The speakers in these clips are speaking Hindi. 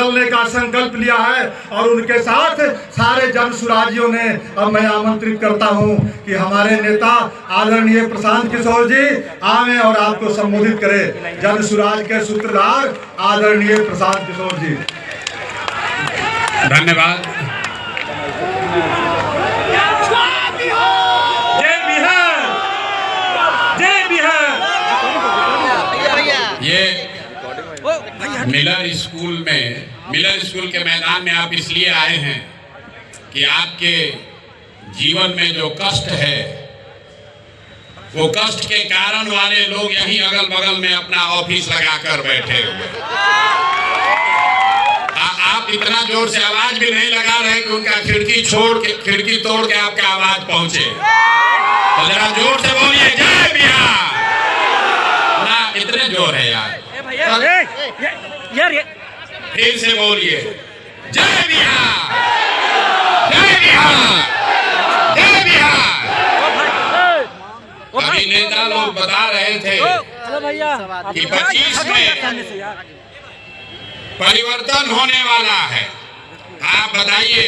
बदलने का संकल्प लिया है और उनके साथ सारे जन सुराजियों ने। अब मैं आमंत्रित करता हूं कि हमारे नेता आदरणीय प्रशांत किशोर जी आवे और आपको संबोधित करें। जन सुराज के सूत्रधार आदरणीय प्रशांत किशोर जी। धन्यवाद। जय बिहार, जय बिहार। ये मिलर स्कूल के मैदान में आप इसलिए आए हैं कि आपके जीवन में जो कष्ट है वो कष्ट के कारण वाले लोग यहीं अगल बगल में अपना ऑफिस लगाकर बैठे हुए। आप इतना जोर से आवाज भी नहीं लगा रहे कि उनका खिड़की तोड़ के आपका आवाज पहुंचे। तो जरा जोर से बोलिए जय बिहार। ना इतने जोर है यार। फिर से बोलिए जय बिहार, जय बिहार, जय बिहार। अभी नेता लोग बता रहे थे कि 25 में परिवर्तन होने वाला है। आप बताइए,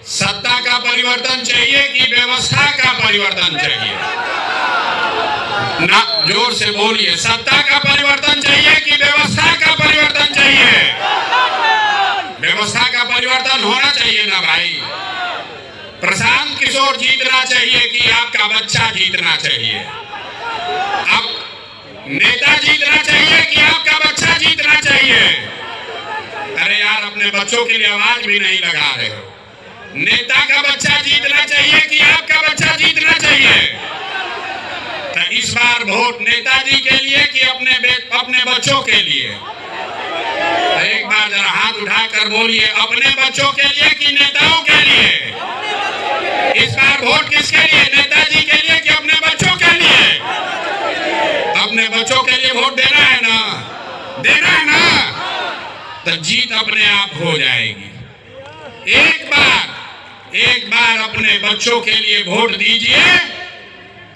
सत्ता का परिवर्तन चाहिए कि व्यवस्था का परिवर्तन चाहिए? ना, जोर से बोलिए, सत्ता का परिवर्तन चाहिए कि व्यवस्था का परिवर्तन चाहिए? व्यवस्था का परिवर्तन होना चाहिए ना भाई। प्रशांत किशोर जीतना चाहिए कि आपका बच्चा जीतना चाहिए? अब नेता जीतना चाहिए कि आपका बच्चा जीतना चाहिए? अरे यार, अपने बच्चों के लिए आवाज भी नहीं लगा रहे हो। नेता का बच्चा जीतना चाहिए कि आपका बच्चा जीतना चाहिए? तो इस बार वोट नेताजी के लिए कि अपने बच्चों के लिए? तो एक बार जरा हाथ उठाकर बोलिए, अपने बच्चों के लिए कि नेताओं के लिए? इस बार वोट किसके लिए, नेताजी के लिए कि अपने बच्चों के लिए? अपने बच्चों के लिए वोट देना है ना, देना है ना? तो जीत अपने आप हो जाएगी। एक बार अपने बच्चों के लिए वोट दीजिए,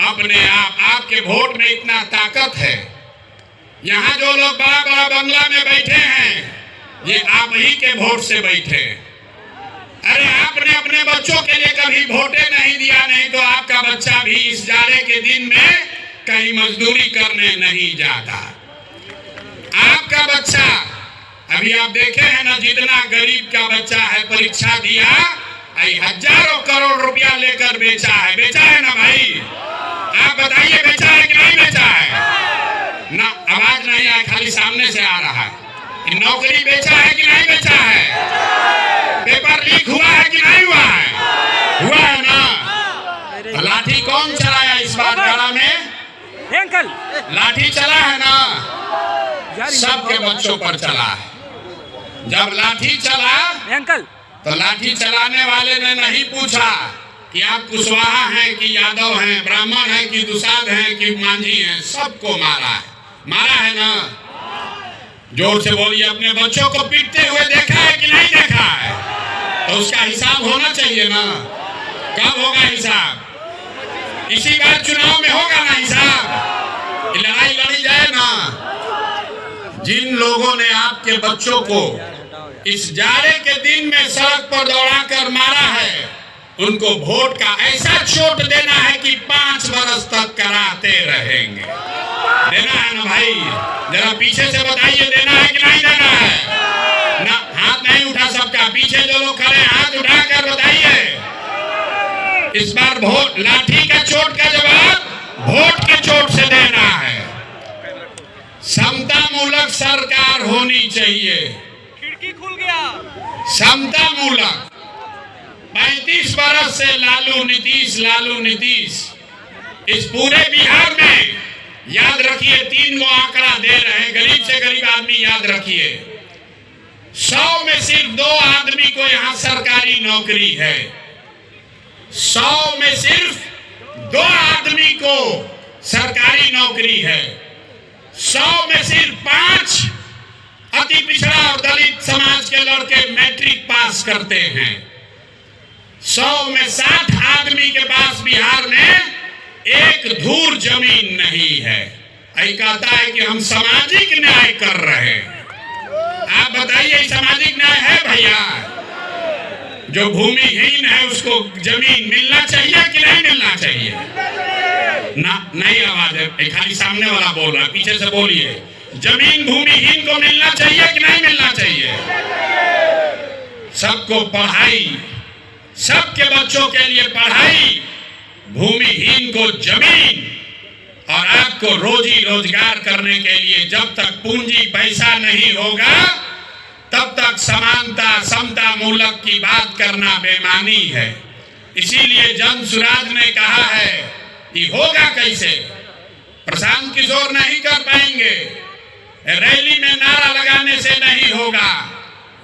अपने आप। आपके वोट में इतना ताकत है। यहाँ जो लोग बड़ा बड़ा बंगला में बैठे हैं, ये आप ही के वोट से बैठे। अरे आपने अपने बच्चों के लिए कभी वोटे नहीं दिया, नहीं तो आपका बच्चा भी इस जाड़े के दिन में कहीं मजदूरी करने नहीं जाता। आपका बच्चा, अभी आप देखे हैं ना, जितना गरीब का बच्चा है परीक्षा दिया, हजारों करोड़ रुपया लेकर बेचा है ना भाई? आप बताइए, बेचा है कि नहीं बेचा है? ना, आवाज नहीं आया, खाली सामने से आ रहा है। नौकरी बेचा है कि नहीं बेचा है? पेपर लीक हुआ है कि नहीं हुआ है? हुआ है ना? लाठी कौन चलाया इस बार गड़ा में? अंकल, लाठी चला है ना? सबके बच्चों पर चला है। जब लाठी चला अंकल, तो लाठी चलाने वाले ने नहीं पूछा कि आप कुशवाहा हैं कि यादव हैं, ब्राह्मण हैं कि दुसाध हैं कि मांझी हैं। सबको मारा है ना? जोर से बोलिए, अपने बच्चों को पीटते हुए देखा है कि नहीं देखा है? तो उसका हिसाब होना चाहिए ना। कब होगा हिसाब? इसी बार चुनाव में होगा ना हिसाब। लड़ाई लड़ी जाए ना। जिन लोगों ने आपके बच्चों को इस जाड़े के दिन में सड़क पर दौड़ाकर मारा है, उनको वोट का ऐसा चोट देना है कि 5 बरस तक कराते रहेंगे। देना है ना भाई? जरा पीछे से बताइए, देना है कि नहीं देना है? ना, हाथ नहीं उठा सबका। पीछे जो लोग खड़े हैं, हाथ उठाकर बताइए। इस बार वोट, लाठी का चोट का जवाब वोट के चोट से देना है। समता मूलक सरकार होनी चाहिए। खिड़की खुल गया। समता मूलक। 35 बरस से लालू नीतीश इस पूरे बिहार में, याद रखिए, 3 गो आंकड़ा दे रहे हैं, गरीब से गरीब आदमी याद रखिए। 100 में सिर्फ 2 आदमी को यहाँ सरकारी नौकरी है। 100 में सिर्फ 2 आदमी को सरकारी नौकरी है। 100 में सिर्फ 5 अति पिछड़ा और दलित समाज के लड़के मैट्रिक पास करते हैं। 100 में 60 आदमी के पास बिहार में एक धूर जमीन नहीं है। कहता है कि हम सामाजिक न्याय कर रहे हैं। आप बताइए, सामाजिक सामाजिक न्याय है भैया? जो भूमिहीन है उसको जमीन मिलना चाहिए कि नहीं मिलना चाहिए? ना, नहीं आवाज है, खाली सामने वाला बोल रहा, पीछे से बोलिए। जमीन भूमिहीन को मिलना चाहिए कि नहीं मिलना चाहिए? सबको पढ़ाई, सबके बच्चों के लिए पढ़ाई, भूमिहीन को जमीन, और आपको रोजी रोजगार करने के लिए जब तक पूंजी पैसा नहीं होगा तब तक समानता समता मूलक की बात करना बेईमानी है। इसीलिए जन सुराज ने कहा है कि होगा कैसे? प्रशांत किशोर नहीं कर पाएंगे, रैली में नारा लगाने से नहीं होगा।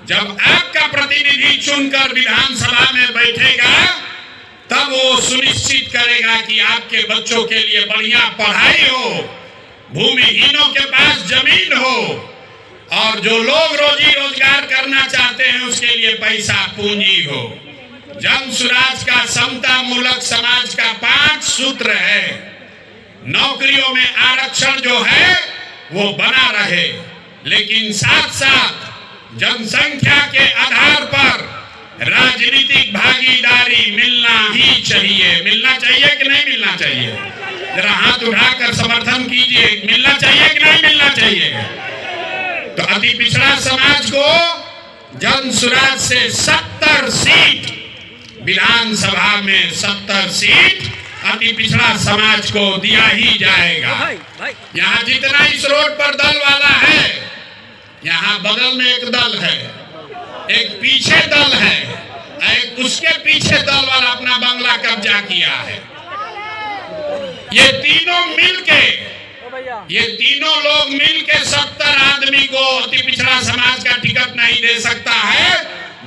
जब आपका प्रतिनिधि चुनकर विधानसभा में बैठेगा तब वो सुनिश्चित करेगा कि आपके बच्चों के लिए बढ़िया पढ़ाई हो, भूमिहीनों के पास जमीन हो, और जो लोग रोजी रोजगार करना चाहते हैं उसके लिए पैसा पूंजी हो। जन सुराज का समता मूलक समाज का 5 सूत्र है। नौकरियों में आरक्षण जो है वो बना रहे, लेकिन साथ साथ जनसंख्या के आधार पर राजनीतिक भागीदारी मिलना ही चाहिए। मिलना चाहिए कि नहीं मिलना चाहिए? जरा हाथ उठाकर समर्थन कीजिए, मिलना चाहिए कि नहीं मिलना चाहिए? तो अति पिछड़ा समाज को जन सुराज से 70 सीट, विधानसभा में 70 सीट अति पिछड़ा समाज को दिया ही जाएगा। यहाँ जितना इस रोड पर दल वाला है, यहाँ बगल में एक दल है, एक पीछे दल है, एक उसके पीछे दल वाला अपना बंगला कब्जा किया है। ये तीनों लोग मिलके 70 आदमी को अति पिछड़ा समाज का टिकट नहीं दे सकता है।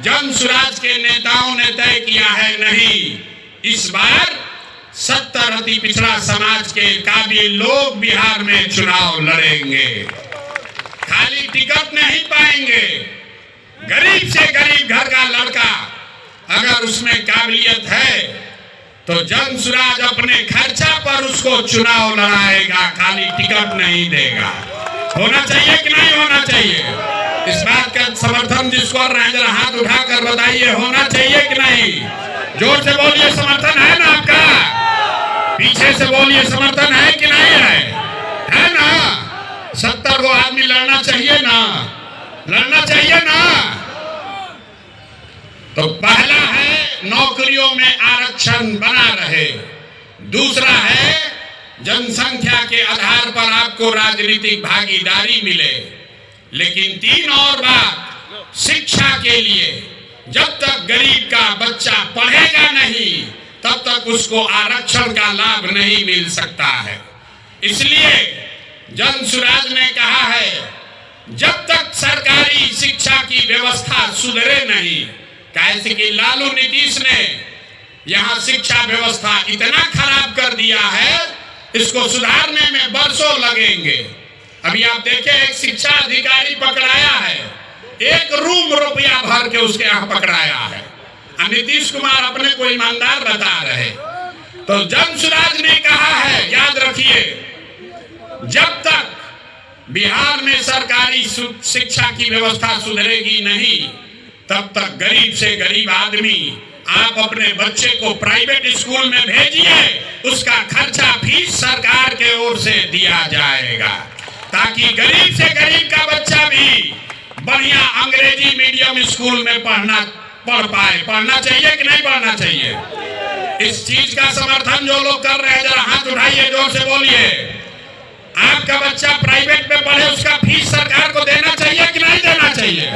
जन सुराज के नेताओं ने तय किया है नहीं, इस बार 70 अति पिछड़ा समाज के काबिल लोग बिहार में चुनाव लड़ेंगे। खाली टिकट नहीं पाएंगे। गरीब से गरीब घर का लड़का अगर उसमें काबिलियत है तो जन सुराज अपने खर्चा पर उसको चुनाव लड़ाएगा, खाली टिकट नहीं देगा। होना चाहिए कि नहीं होना चाहिए? इस बात का समर्थन जिसको कर रहे हैं जरा हाथ उठाकर बताइए, होना चाहिए कि नहीं? जोर से बोलिए, समर्थन है ना आपका? पीछे से बोलिए, समर्थन है कि नहीं है? है ना? 70 को आदमी लड़ना चाहिए ना? लड़ना चाहिए ना? तो पहला है नौकरियों में आरक्षण बना रहे, दूसरा है जनसंख्या के आधार पर आपको राजनीतिक भागीदारी मिले, लेकिन 3 और बात, शिक्षा के लिए जब तक गरीब का बच्चा पढ़ेगा नहीं तब तक उसको आरक्षण का लाभ नहीं मिल सकता है। इसलिए जन सुराज ने कहा है जब तक सरकारी शिक्षा की व्यवस्था सुधरे नहीं, कैसे कि लालू नीतीश ने यहाँ शिक्षा व्यवस्था इतना खराब कर दिया है, इसको सुधारने में वर्षों लगेंगे। अभी आप देखें, एक शिक्षा अधिकारी पकड़ाया है, 1 रूम रुपया भर के उसके यहाँ पकड़ाया है। नीतीश कुमार अपने को ईमानदार बता रहे। तो जन सुराज ने कहा है, याद रखिए, जब तक बिहार में सरकारी शिक्षा की व्यवस्था सुधरेगी नहीं तब तक गरीब से गरीब आदमी आप अपने बच्चे को प्राइवेट स्कूल में भेजिए, उसका खर्चा फीस सरकार के ओर से दिया जाएगा, ताकि गरीब से गरीब का बच्चा भी बढ़िया अंग्रेजी मीडियम स्कूल में पढ़ पाए। पढ़ना चाहिए कि नहीं पढ़ना चाहिए? इस चीज का समर्थन जो लोग कर रहे हैं जरा हाथ उठाइए, जोर से बोलिए। आपका बच्चा प्राइवेट में पढ़े, उसका फीस सरकार को देना चाहिए कि नहीं देना चाहिए?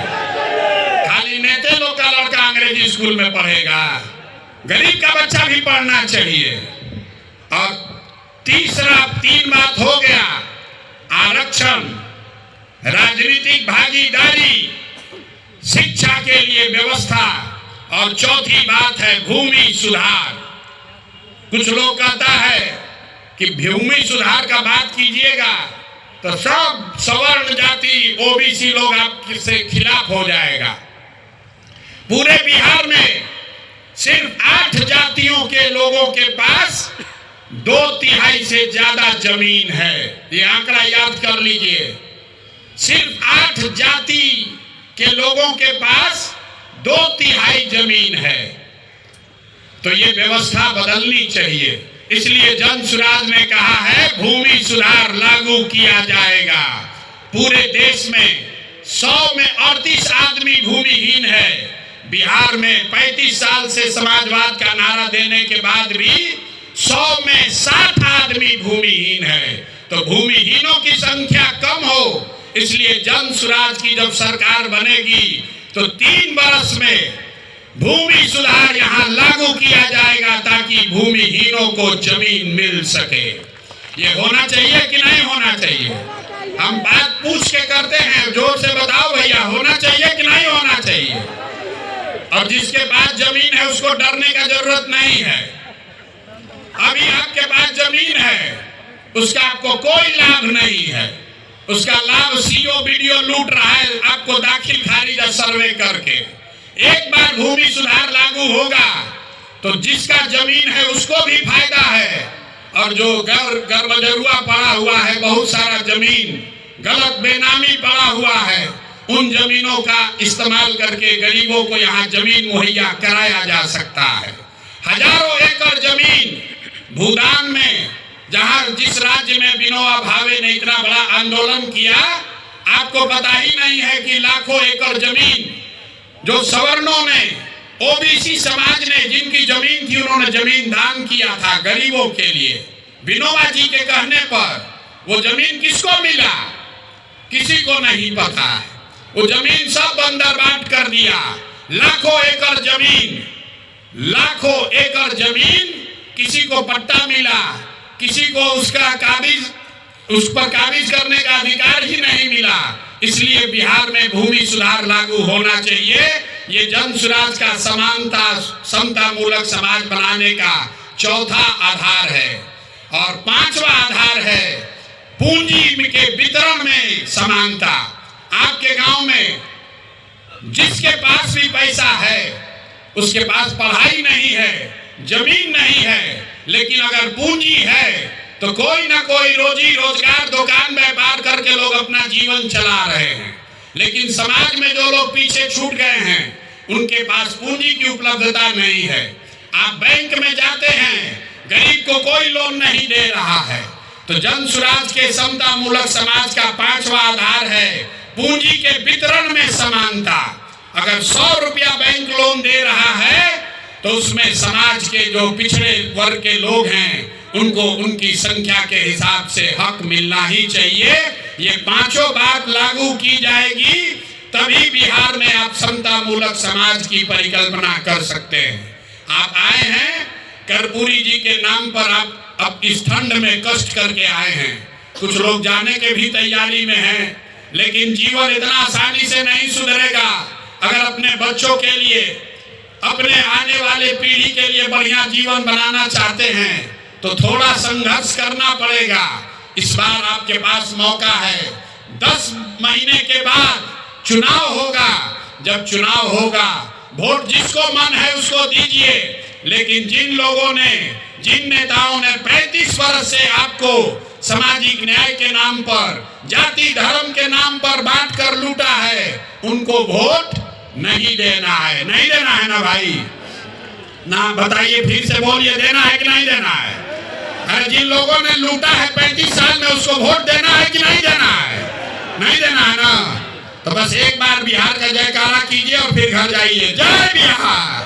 खाली नेता लोग का लड़का अंग्रेजी स्कूल में पढ़ेगा, गरीब का बच्चा भी पढ़ना चाहिए। और तीसरा 3 बात हो गया, आरक्षण, राजनीतिक भागीदारी, शिक्षा के लिए व्यवस्था, और चौथी बात है भूमि सुधार। कुछ लोग कहता है कि भूमि सुधार का बात कीजिएगा तो सब सवर्ण जाति ओबीसी लोग आपसे खिलाफ हो जाएगा। पूरे बिहार में सिर्फ 8 जातियों के लोगों के पास 2/3 से ज्यादा जमीन है। ये आंकड़ा याद कर लीजिए। सिर्फ 8 जाति के लोगों के पास 2/3 जमीन है। तो ये व्यवस्था बदलनी चाहिए। इसलिए जन सुराज ने कहा है भूमि सुधार लागू किया जाएगा। पूरे देश में 100 में 38 आदमी भूमिहीन है। बिहार में 35 साल से समाजवाद का नारा देने के बाद भी 100 में 60 आदमी भूमिहीन है। तो भूमिहीनों की संख्या कम हो, इसलिए जन सुराज की जब सरकार बनेगी तो 3 वर्ष में भूमि सुधार यहाँ लागू किया जाएगा ताकि भूमिहीनों को जमीन मिल सके। ये होना चाहिए कि नहीं होना चाहिए? हम बात पूछ के करते हैं, जोर से बताओ भैया, होना चाहिए कि नहीं होना चाहिए? और जिसके पास जमीन है उसको डरने का जरूरत नहीं है। अभी आपके पास जमीन है, उसका आपको कोई लाभ नहीं है। उसका लाभ सीओ वीडियो लूट रहा है आपको दाखिल खारिज सर्वे करके। एक बार भूमि सुधार लागू होगा तो जिसका जमीन है उसको भी फायदा है, और जो गर्भजरुआ पड़ा हुआ है, बहुत सारा जमीन गलत बेनामी पड़ा हुआ है, उन जमीनों का इस्तेमाल करके गरीबों को यहाँ जमीन मुहैया कराया जा सकता है। हजारों एकड़ जमीन भूदान में, जहां जिस राज्य में विनोबा भावे ने इतना बड़ा आंदोलन किया, आपको पता ही नहीं है कि लाखों एकड़ जमीन जो सवर्णों ने, ओबीसी समाज ने जिनकी जमीन थी, उन्होंने जमीन दान किया था गरीबों के लिए। विनोबा जी के कहने पर वो जमीन किसको मिला किसी को नहीं पता है। वो जमीन सब बंदर बांट कर दिया। लाखों एकड़ जमीन किसी को पट्टा मिला, किसी को उसका उस पर काबिज करने का अधिकार ही नहीं मिला। इसलिए बिहार में भूमि सुधार लागू होना चाहिए। ये जन सुराज का समानता समता मूलक समाज बनाने का चौथा आधार है। और 5वां आधार है पूंजी के वितरण में समानता। आपके गांव में जिसके पास भी पैसा है, उसके पास पढ़ाई नहीं है, जमीन नहीं है, लेकिन अगर पूंजी है तो कोई ना कोई रोजी रोजगार, दुकान व्यापार करके लोग अपना जीवन चला रहे हैं। लेकिन समाज में जो लोग पीछे छूट गए हैं, उनके पास पूंजी की उपलब्धता नहीं है। आप बैंक में जाते हैं, गरीब को कोई लोन नहीं दे रहा है। तो जन सुराज के समता मूलक समाज का 5वां आधार है पूंजी के वितरण में समानता। अगर 100 रुपया बैंक लोन दे रहा है तो उसमें समाज के जो पिछड़े वर्ग के लोग हैं उनको उनकी संख्या के हिसाब से हक मिलना ही चाहिए। ये 5 बात लागू की जाएगी तभी बिहार में आप समता मूलक समाज की परिकल्पना कर सकते हैं। आप आए हैं कर्पूरी जी के नाम पर, आप अब इस ठंड में कष्ट करके आए हैं। कुछ लोग जाने के भी तैयारी में हैं, लेकिन जीवन इतना आसानी से नहीं सुधरेगा। अगर अपने बच्चों के लिए, अपने आने वाले पीढ़ी के लिए बढ़िया जीवन बनाना चाहते हैं तो थोड़ा संघर्ष करना पड़ेगा। इस बार आपके पास मौका है। 10 महीने के बाद चुनाव होगा। जब चुनाव होगा, वोट जिसको मन है उसको दीजिए, लेकिन जिन नेताओं ने 35 वर्ष से आपको सामाजिक न्याय के नाम पर, जाति धर्म के नाम पर बांट कर लूटा है, उनको वोट नहीं देना है। नहीं देना है ना भाई? ना बताइए, फिर से बोलिए, देना है कि नहीं देना है? अरे जिन लोगों ने लूटा है 35 साल में, उसको वोट देना है कि नहीं देना है? नहीं देना है ना? तो बस एक बार बिहार का जयकारा कीजिए और फिर घर जाइए। जय बिहार,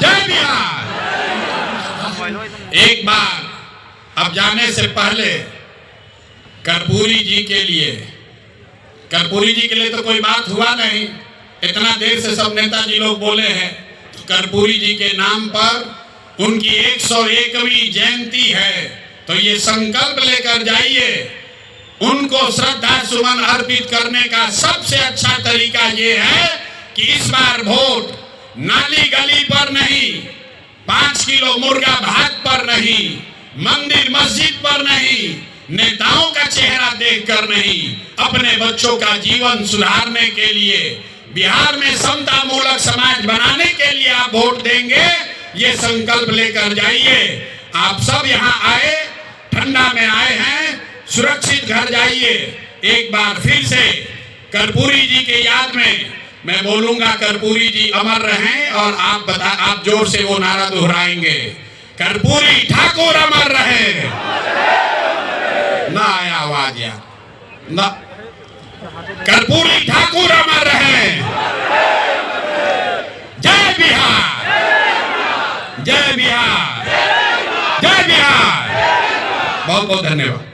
जय बिहार। एक बार अब जाने से पहले कर्पूरी जी के लिए तो कोई बात हुआ नहीं, इतना देर से सब नेताजी लोग बोले हैं। कर्पूरी जी के नाम पर उनकी 101वीं जयंती है, तो ये संकल्प लेकर जाइए। उनको श्रद्धा सुमन अर्पित करने का सबसे अच्छा तरीका ये है कि इस बार वोट नाली गली पर नहीं, 5 किलो मुर्गा भात पर नहीं, मंदिर मस्जिद पर नहीं, नेताओं का चेहरा देखकर नहीं, अपने बच्चों का जीवन सुधारने के लिए, बिहार में समता मूलक समाज बनाने के लिए आप वोट देंगे। ये संकल्प लेकर जाइए। आप सब यहाँ आए, ठंडा में आए हैं, सुरक्षित घर जाइए। एक बार फिर से कर्पूरी जी के याद में मैं बोलूंगा, कर्पूरी जी अमर रहें, और आप जोर से वो नारा दोहराएंगे, कर्पूरी ठाकुर अमर रहे। ना आया आवाज यार, ना, कर्पूरी ठाकुर अमर रहे। जय बिहार, जय बिहार, जय बिहार। बहुत बहुत धन्यवाद।